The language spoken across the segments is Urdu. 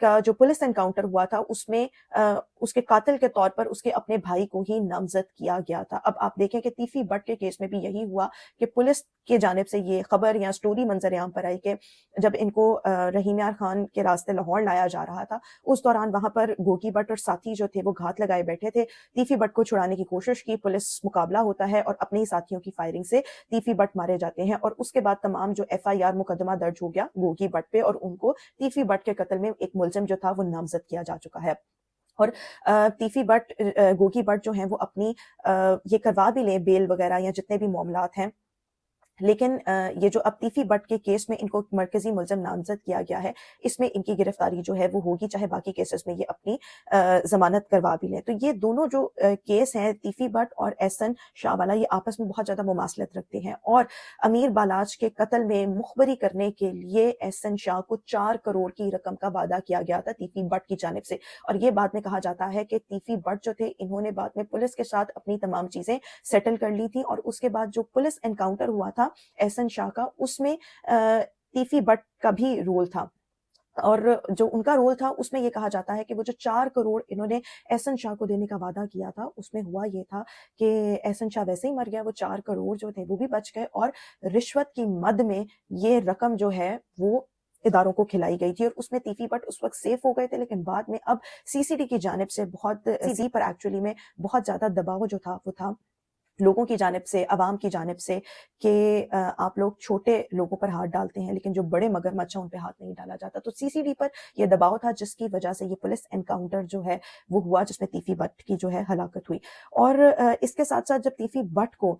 کا جو پولیس انکاؤنٹر ہوا تھا اس میں اس کے قاتل کے طور پر اس کے اپنے بھائی کو ہی نامزد کیا گیا تھا. اب آپ دیکھیں کہ تیفی بٹ کے کیس میں بھی یہی ہوا کہ پولیس کی جانب سے یہ خبر یا سٹوری منظر عام پر آئی کہ جب ان کو رحیم یار خان کے راستے لاہور لایا جا رہا تھا اس دوران وہاں پر گوگی بٹ اور ساتھی جو تھے وہ گھات لگائے بیٹھے تھے. تیفی بٹ کو چھڑانے کی کوشش کی, پولیس مقابلہ ہوتا ہے اور اپنے ہی ساتھیوں کی فائرنگ سے تیفی بٹ مارے جاتے ہیں, اور اس کے بعد تمام جو FIR مقدمہ درج ہو گیا گوگی بٹ پہ, اور ان کو تیفی بٹ کے قتل میں ایک ملزم جو تھا وہ نامزد کیا جا چکا ہے. اور تیفی بٹ گوگی بٹ جو ہیں وہ اپنی یہ کروا بھی لیں بیل وغیرہ یا جتنے بھی معاملات ہیں, لیکن یہ جو اب تیفی بٹ کے کیس میں ان کو مرکزی ملزم نامزد کیا گیا ہے اس میں ان کی گرفتاری جو ہے وہ ہوگی, چاہے باقی کیسز میں یہ اپنی ضمانت کروا بھی لیں. تو یہ دونوں جو کیس ہیں تیفی بٹ اور احسن شاہ والا, یہ آپس میں بہت زیادہ مماثلت رکھتے ہیں, اور امیر بالاچ کے قتل میں مخبری کرنے کے لیے احسن شاہ کو 4 کروڑ کی رقم کا وعدہ کیا گیا تھا تیفی بٹ کی جانب سے. اور یہ بعد میں کہا جاتا ہے کہ تیفی بٹ جو تھے انہوں نے بعد میں پولیس کے ساتھ اپنی تمام چیزیں سیٹل کر لی تھی, اور اس کے بعد جو پولیس انکاؤنٹر ہوا تھا احسن شاہ کا اس میں تیفی بٹ کا بھی رول تھا, اور جو ان کا رول تھا اس میں یہ کہا جاتا ہے کہ وہ جو 4 کروڑ انہوں نے احسن شاہ کو دینے کا وعدہ کیا تھا اس میں ہوا یہ تھا کہ احسن شاہ ویسے ہی مر گیا, وہ 4 کروڑ جو تھے وہ بھی بچ گئے, اور رشوت کی مد میں یہ رقم جو ہے وہ اداروں کو کھلائی گئی تھی, اور اس میں تیفی بٹ اس وقت سیف ہو گئے تھے. لیکن بعد میں اب CCD کی جانب سے بہت CCD پر ایکچولی میں بہت زیادہ دباؤ جو تھا وہ تھا لوگوں کی جانب سے, عوام کی جانب سے, کہ آپ لوگ چھوٹے لوگوں پر ہاتھ ڈالتے ہیں لیکن جو بڑے مگرمچھ ہیں ان پہ ہاتھ نہیں ڈالا جاتا. تو CCD پر یہ دباؤ تھا جس کی وجہ سے یہ پولیس انکاؤنٹر جو ہے وہ ہوا جس میں تیفی بٹ کی جو ہے ہلاکت ہوئی. اور اس کے ساتھ ساتھ جب تیفی بٹ کو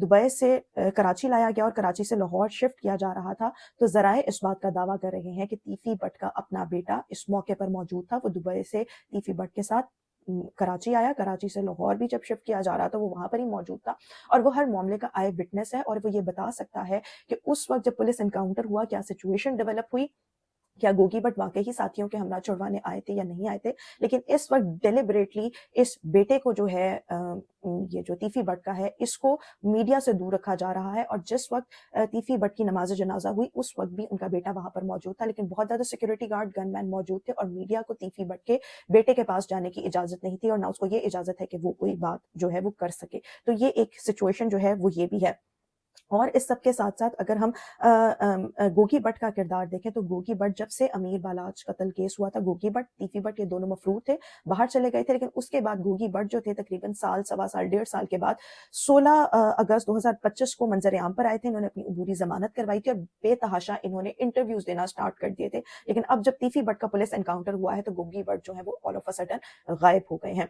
دبئی سے کراچی لایا گیا اور کراچی سے لاہور شفٹ کیا جا رہا تھا, تو ذرائع اس بات کا دعویٰ کر رہے ہیں کہ تیفی بٹ کا اپنا بیٹا اس موقع پر موجود تھا. وہ دبئی سے تیفی بٹ کے ساتھ کراچی آیا, کراچی سے لاہور بھی جب شفٹ کیا جا رہا تھا وہ وہاں پر ہی موجود تھا, اور وہ ہر معاملے کا آئی وٹنس ہے, اور وہ یہ بتا سکتا ہے کہ اس وقت جب پولیس انکاؤنٹر ہوا کیا سچویشن ڈیولپ ہوئی, کیا گوگی بٹ واقعی ساتھیوں کے ہمراہ چھڑوانے آئے تھے یا نہیں آئے تھے. لیکن اس وقت ڈیلیبریٹلی اس بیٹے کو جو ہے یہ جو تیفی بٹ کا ہے اس کو میڈیا سے دور رکھا جا رہا ہے, اور جس وقت تیفی بٹ کی نماز جنازہ ہوئی اس وقت بھی ان کا بیٹا وہاں پر موجود تھا, لیکن بہت زیادہ سیکورٹی گارڈ گن مین موجود تھے, اور میڈیا کو تیفی بٹ کے بیٹے کے پاس جانے کی اجازت نہیں تھی, اور نہ اس کو یہ اجازت ہے کہ وہ کوئی بات جو ہے وہ کر سکے. تو یہ ایک سچویشن جو ہے وہ یہ بھی ہے. اور اس سب کے ساتھ ساتھ اگر ہم گوگی بٹ کا کردار دیکھیں تو گوگی بٹ جب سے امیر بالاچ قتل کیس ہوا تھا, گوگی بٹ تیفی بٹ یہ دونوں مفروض تھے, باہر چلے گئے تھے, لیکن اس کے بعد گوگی بٹ جو تھے تقریباً سال, سوا سال, 1.5 سال کے بعد 16 اگست 2025 کو منظر عام پر آئے تھے. انہوں نے اپنی عبوری ضمانت کروائی تھی اور بے تحاشا انہوں نے انٹرویوز دینا سٹارٹ کر دیے تھے. لیکن اب جب تیفی بٹ کا پولیس انکاؤنٹر ہوا ہے تو گوگی بٹ جو ہے وہ آل آف اے سڈن غائب ہو گئے ہیں.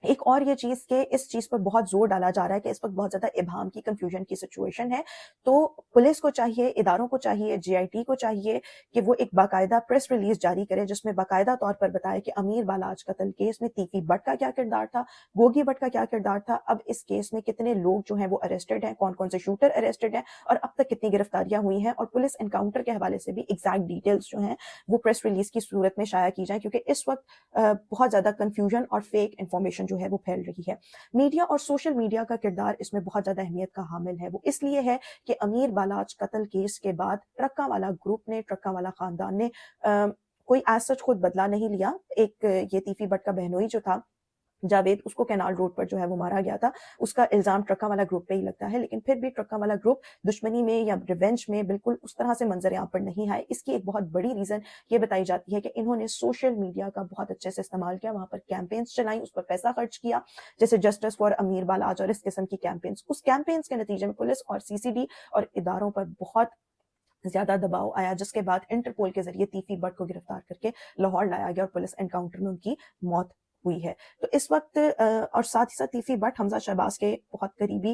ایک اور یہ چیز کہ اس چیز پر بہت زور ڈالا جا رہا ہے کہ اس وقت بہت زیادہ ابہام کی, کنفیوژن کی سچویشن ہے, تو پولیس کو چاہیے, اداروں کو چاہیے, GIT کو چاہیے کہ وہ ایک باقاعدہ پریس ریلیز جاری کرے جس میں باقاعدہ طور پر بتائے کہ امیر بالاچ قتل کیس میں تیفی بٹ کا کیا کردار تھا, گوگی بٹ کا کیا کردار تھا, اب اس کیس میں کتنے لوگ جو ہیں وہ اریسٹڈ ہیں, کون کون سے شوٹر اریسٹڈ ہیں, اور اب تک کتنی گرفتاریاں ہوئی ہیں, اور پولیس انکاؤنٹر کے حوالے سے بھی ایگزیکٹ ڈیٹیلز جو ہیں وہ پریس ریلیز کی صورت میں شائع کی جائیں, کیونکہ اس وقت بہت زیادہ کنفیوژن اور فیک انفارمیشن جو ہے وہ پھیل رہی ہے. میڈیا اور سوشل میڈیا کا کردار اس میں بہت زیادہ اہمیت کا حامل ہے. وہ اس لیے ہے کہ امیر بالاچ قتل کیس کے بعد ٹرکا والا گروپ نے, ٹرکا والا خاندان نے کوئی ایز سچ خود بدلہ نہیں لیا. ایک یہ تیفی بٹ کا بہنوئی جو تھا جاوید, اس کو کینال روڈ پر جو ہے وہ مارا گیا تھا, اس کا الزام ٹرکا والا گروپ پہ ہی لگتا ہے, لیکن پھر بھی ٹرکا والا گروپ دشمنی میں یا ریونج میں بالکل اس طرح سے منظر عام پر نہیں آئے. اس کی ایک بہت بڑی ریزن یہ بتائی جاتی ہے کہ انہوں نے سوشل میڈیا کا بہت اچھے سے استعمال کیا, وہاں پر کیمپینز چلائیں, اس پر پیسہ خرچ کیا, جیسے جسٹس فار امیر بالاچ اور اس قسم کی کیمپینز. اس کیمپینز کے نتیجے میں پولیس اور CCD اور اداروں پر بہت زیادہ دباؤ آیا, جس کے بعد انٹرپول کے ذریعے تیفی بٹ کو گرفتار کر کے لاہور لایا گیا اور پولیس انکاؤنٹر میں ان کی موت ہوئی ہے. تو اس وقت اور ساتھ ہی ساتھ تیفی بٹ حمزہ شہباز کے بہت قریبی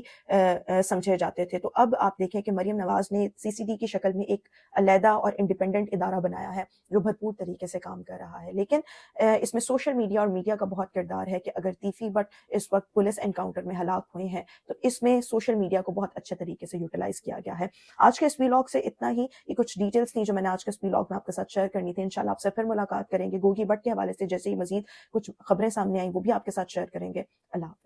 سمجھے جاتے تھے. تو اب آپ دیکھیں کہ مریم نواز نے CCD کی شکل میں ایک علیحدہ اور انڈیپینڈنٹ ادارہ بنایا ہے جو بھرپور طریقے سے کام کر رہا ہے, لیکن اس میں سوشل میڈیا اور میڈیا کا بہت کردار ہے کہ اگر تیفی بٹ اس وقت پولیس انکاؤنٹر میں ہلاک ہوئے ہیں تو اس میں سوشل میڈیا کو بہت اچھے طریقے سے یوٹیلائز کیا گیا ہے. آج کے اس ویلاگ سے اتنا ہی. یہ کچھ ڈیٹیلز تھیں جو میں نے آج کے اس ویلاگ میں آپ کے ساتھ شیئر کرنی تھی. انشاءاللہ آپ سے پھر ملاقات کریں گے. گوگی بٹ کے حوالے سے جیسے ہی مزید کچھ خبریں سامنے آئیں وہ بھی آپ کے ساتھ شیئر کریں گے. اللہ حافظ.